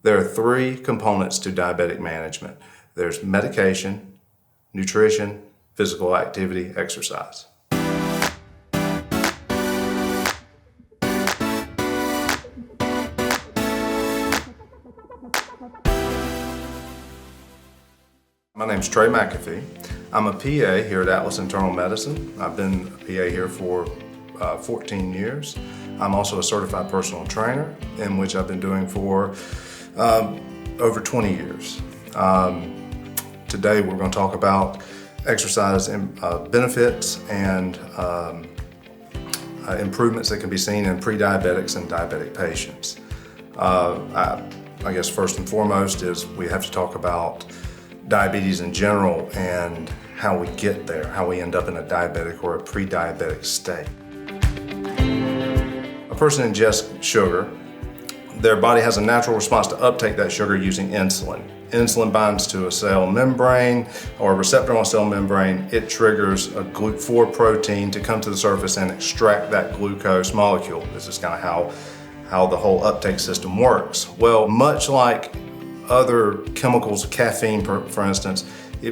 There are three components to diabetic management. There's medication, nutrition, physical activity, exercise. My name's Trey Mcafee. I'm a PA here at Atlas Internal Medicine. I've been a PA here for 14 years. I'm also a certified personal trainer, in which I've been doing for over 20 years. Today we're going to talk about exercise and benefits and improvements that can be seen in pre-diabetics and diabetic patients. I guess first and foremost is we have to talk about diabetes in general and how we get there, how we end up in a diabetic or a pre-diabetic state. A person ingests sugar. Their body has a natural response to uptake that sugar using insulin. Insulin binds to a cell membrane or a receptor on a cell membrane. It triggers a GLUT4 protein to come to the surface and extract that glucose molecule. This is kind of how the whole uptake system works. Well, much like other chemicals, caffeine for instance,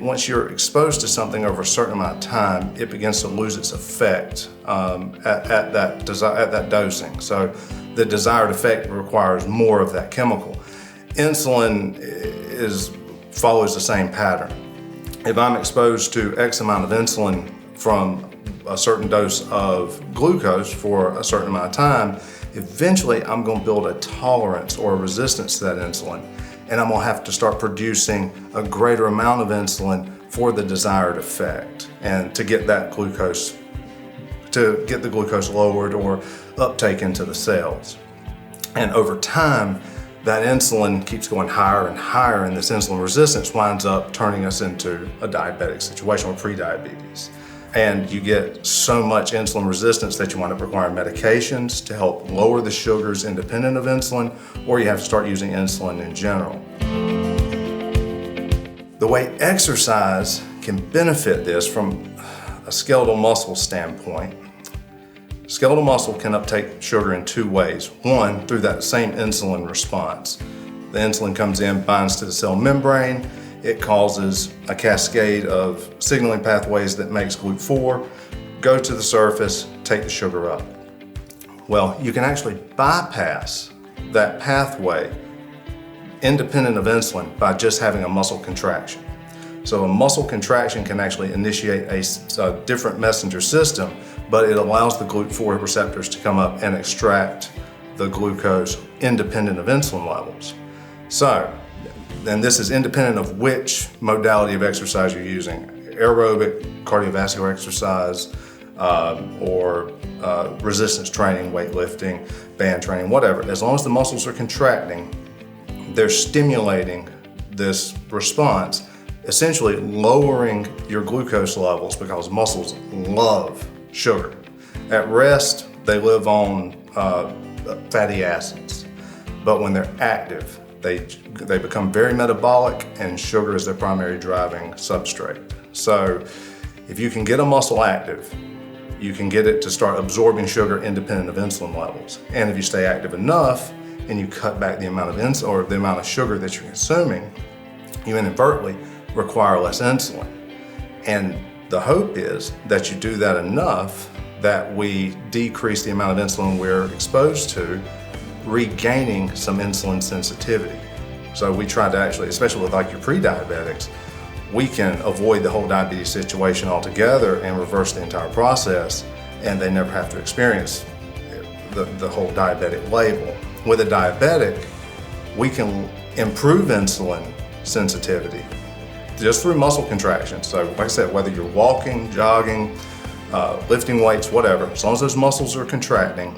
once you're exposed to something over a certain amount of time, it begins to lose its effect at that dosing. So the desired effect requires more of that chemical. Insulin follows the same pattern. If I'm exposed to X amount of insulin from a certain dose of glucose for a certain amount of time, eventually I'm going to build a tolerance or a resistance to that insulin. And I'm gonna have to start producing a greater amount of insulin for the desired effect and to get that glucose, to get the glucose lowered or uptake into the cells. And over time, that insulin keeps going higher and higher, and this insulin resistance winds up turning us into a diabetic situation or pre-diabetes. And you get so much insulin resistance that you wind up requiring medications to help lower the sugars independent of insulin, or you have to start using insulin in general. The way exercise can benefit this from a skeletal muscle standpoint, skeletal muscle can uptake sugar in two ways. One, through that same insulin response. The insulin comes in, binds to the cell membrane. It causes a cascade of signaling pathways that makes GLUT4 go to the surface, take the sugar up. Well, you can actually bypass that pathway independent of insulin by just having a muscle contraction. So a muscle contraction can actually initiate a different messenger system, but it allows the GLUT4 receptors to come up and extract the glucose independent of insulin levels. So, and this is independent of which modality of exercise you're using, aerobic, cardiovascular exercise, or resistance training, weightlifting, band training, whatever. As long as the muscles are contracting, they're stimulating this response, essentially lowering your glucose levels because muscles love sugar. At rest, they live on fatty acids, but when they're active, they become very metabolic, and sugar is their primary driving substrate. So if you can get a muscle active, you can get it to start absorbing sugar independent of insulin levels. And if you stay active enough and you cut back the amount of insulin or the amount of sugar that you're consuming, you inadvertently require less insulin. And the hope is that you do that enough that we decrease the amount of insulin we're exposed to, regaining some insulin sensitivity. So we try to actually, especially with like your pre-diabetics, we can avoid the whole diabetes situation altogether and reverse the entire process, and they never have to experience the whole diabetic label. With a diabetic, we can improve insulin sensitivity just through muscle contraction. So like I said, whether you're walking, jogging, lifting weights, whatever, as long as those muscles are contracting,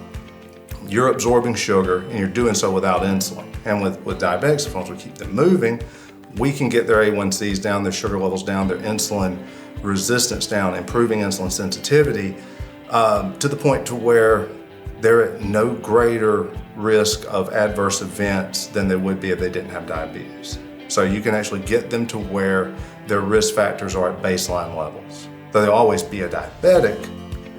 you're absorbing sugar, and you're doing so without insulin. And with diabetics, as long as we keep them moving, we can get their A1Cs down, their sugar levels down, their insulin resistance down, improving insulin sensitivity to the point to where they're at no greater risk of adverse events than they would be if they didn't have diabetes. So you can actually get them to where their risk factors are at baseline levels. Though they'll always be a diabetic,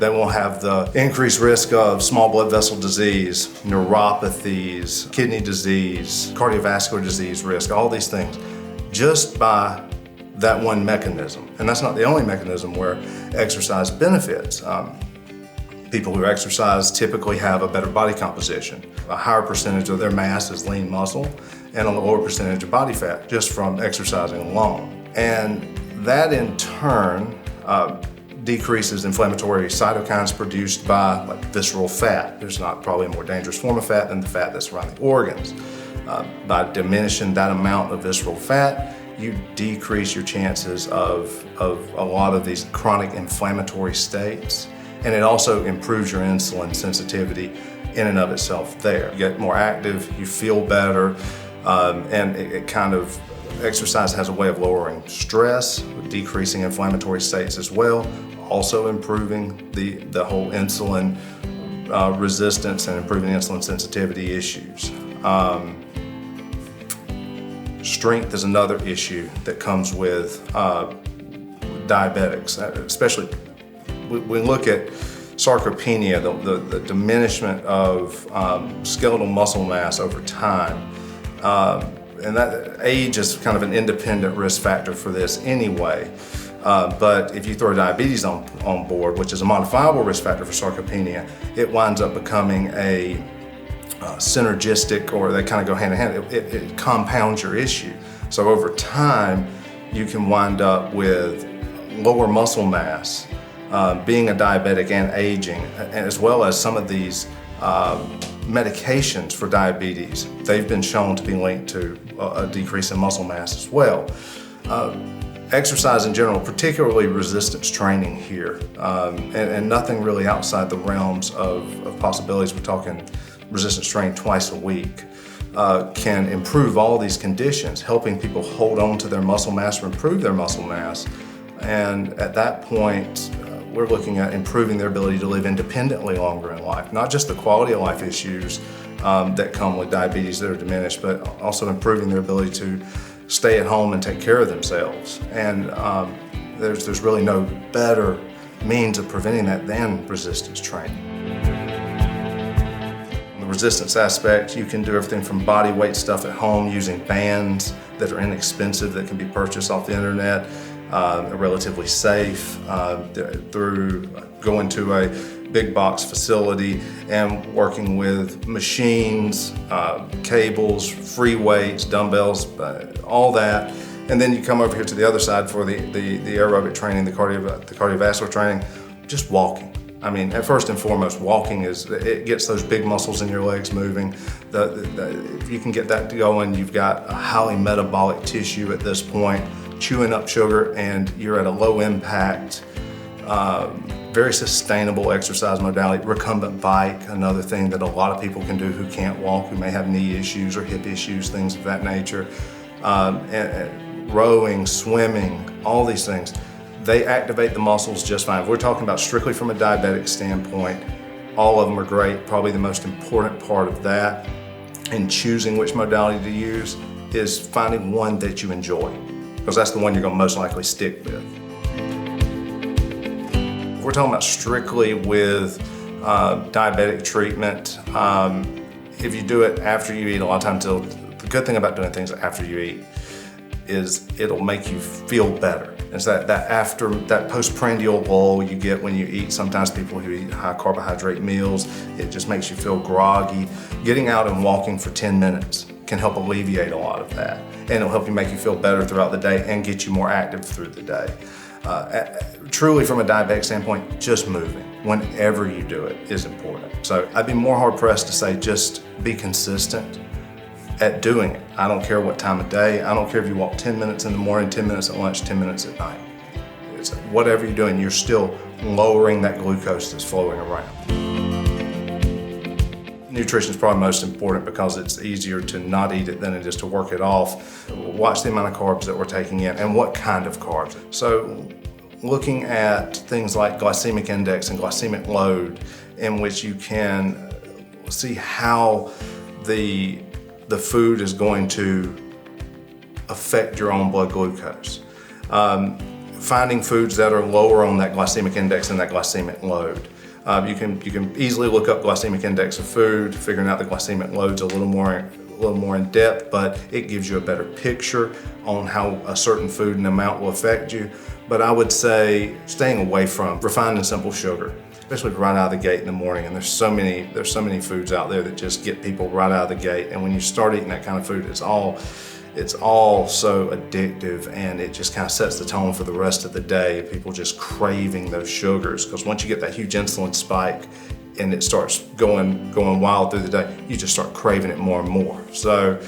They won't have the increased risk of small blood vessel disease, neuropathies, kidney disease, cardiovascular disease risk, all these things, just by that one mechanism. And that's not the only mechanism where exercise benefits. People who exercise typically have a better body composition. A higher percentage of their mass is lean muscle and a lower percentage of body fat just from exercising alone. And that in turn decreases inflammatory cytokines produced by visceral fat. There's not probably a more dangerous form of fat than the fat that's around the organs. By diminishing that amount of visceral fat, you decrease your chances of a lot of these chronic inflammatory states. And it also improves your insulin sensitivity in and of itself there. You get more active, you feel better, and it kind of, exercise has a way of lowering stress, decreasing inflammatory states as well, also improving the whole insulin resistance and improving insulin sensitivity issues. Strength is another issue that comes with diabetics, especially we look at sarcopenia, the diminishment of skeletal muscle mass over time. And that age is kind of an independent risk factor for this anyway. But if you throw diabetes on board, which is a modifiable risk factor for sarcopenia, it winds up becoming a synergistic, or they kind of go hand in hand. It compounds your issue. So over time, you can wind up with lower muscle mass, being a diabetic and aging, as well as some of these medications for diabetes. They've been shown to be linked to a decrease in muscle mass as well. Exercise in general, particularly resistance training here, and nothing really outside the realms of possibilities. We're talking resistance training twice a week, can improve all these conditions, helping people hold on to their muscle mass or improve their muscle mass. And at that point, we're looking at improving their ability to live independently longer in life, not just the quality of life issues that come with diabetes that are diminished, but also improving their ability to stay at home and take care of themselves. And there's really no better means of preventing that than resistance training. In the resistance aspect, you can do everything from body weight stuff at home using bands that are inexpensive that can be purchased off the internet, relatively safe, through going to a big box facility and working with machines, cables, free weights, dumbbells, all that. And then you come over here to the other side for the aerobic training, the cardiovascular training, just walking. I mean, at first and foremost, walking it gets those big muscles in your legs moving. If you can get that going, you've got a highly metabolic tissue at this point, chewing up sugar, and you're at a low impact, very sustainable exercise modality. Recumbent bike, another thing that a lot of people can do who can't walk, who may have knee issues or hip issues, things of that nature. And rowing, swimming, all these things, they activate the muscles just fine. If we're talking about strictly from a diabetic standpoint, all of them are great. Probably the most important part of that in choosing which modality to use is finding one that you enjoy, because that's the one you're going to most likely stick with. If we're talking about strictly with diabetic treatment, if you do it after you eat, a lot of times the good thing about doing things after you eat is it'll make you feel better. It's that postprandial lull you get when you eat. Sometimes people who eat high carbohydrate meals, it just makes you feel groggy. Getting out and walking for 10 minutes can help alleviate a lot of that. And it'll help you make you feel better throughout the day and get you more active through the day. Truly from a diabetic standpoint, just moving whenever you do it is important. So I'd be more hard pressed to say just be consistent at doing it. I don't care what time of day. I don't care if you walk 10 minutes in the morning, 10 minutes at lunch, 10 minutes at night. It's whatever you're doing, you're still lowering that glucose that's flowing around. Nutrition is probably most important because it's easier to not eat it than it is to work it off. Watch the amount of carbs that we're taking in and what kind of carbs. So looking at things like glycemic index and glycemic load, in which you can see how the food is going to affect your own blood glucose. finding foods that are lower on that glycemic index and that glycemic load. You can easily look up glycemic index of food, figuring out the glycemic loads a little more in depth, but it gives you a better picture on how a certain food and amount will affect you. But I would say staying away from refined and simple sugar, especially right out of the gate in the morning. And there's so many foods out there that just get people right out of the gate. And when you start eating that kind of food, it's all so addictive, and it just kind of sets the tone for the rest of the day. People just craving those sugars, because once you get that huge insulin spike and it starts going wild through the day, you just start craving it more and more. So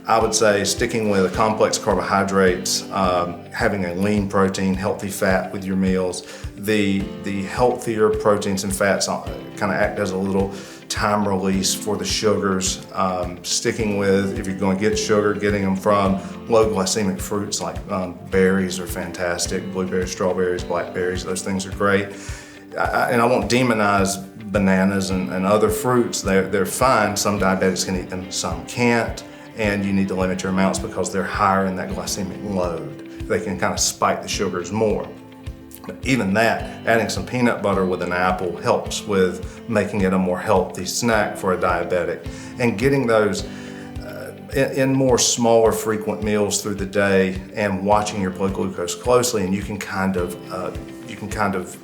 I would say sticking with complex carbohydrates, having a lean protein, healthy fat with your meals. The healthier proteins and fats kind of act as a little time release for the sugars. Sticking with, if you're going to get sugar, getting them from low glycemic fruits like berries are fantastic. Blueberries, strawberries, blackberries, those things are great. And I won't demonize bananas and other fruits. They're fine. Some diabetics can eat them, some can't. And you need to limit your amounts because they're higher in that glycemic load. They can kind of spike the sugars more. But even that, adding some peanut butter with an apple helps with making it a more healthy snack for a diabetic. And getting those in more smaller, frequent meals through the day, and watching your blood glucose closely, and you can kind of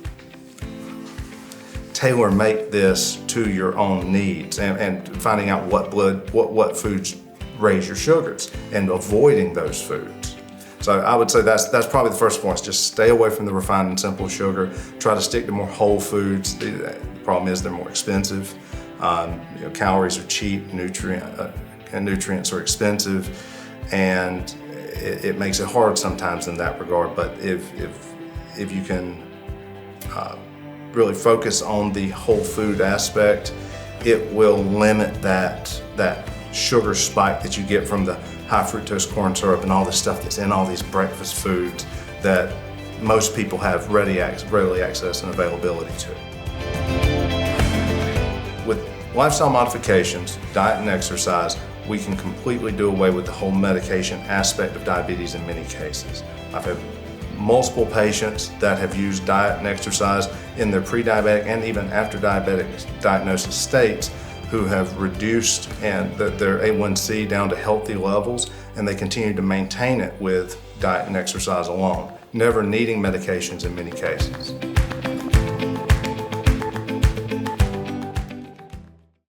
tailor-make this to your own needs, and finding out what foods raise your sugars and avoiding those foods. So I would say that's probably the first point, is just stay away from the refined and simple sugar. Try to stick to more whole foods. The problem is they're more expensive. Calories are cheap, nutrients are expensive, and it makes it hard sometimes in that regard. But if you can really focus on the whole food aspect, it will limit that sugar spike that you get from the high fructose corn syrup and all the stuff that's in all these breakfast foods that most people have readily access and availability to. With lifestyle modifications, diet and exercise, we can completely do away with the whole medication aspect of diabetes in many cases. I've had multiple patients that have used diet and exercise in their pre-diabetic and even after diabetic diagnosis states, who have reduced their A1C down to healthy levels, and they continue to maintain it with diet and exercise alone, never needing medications in many cases.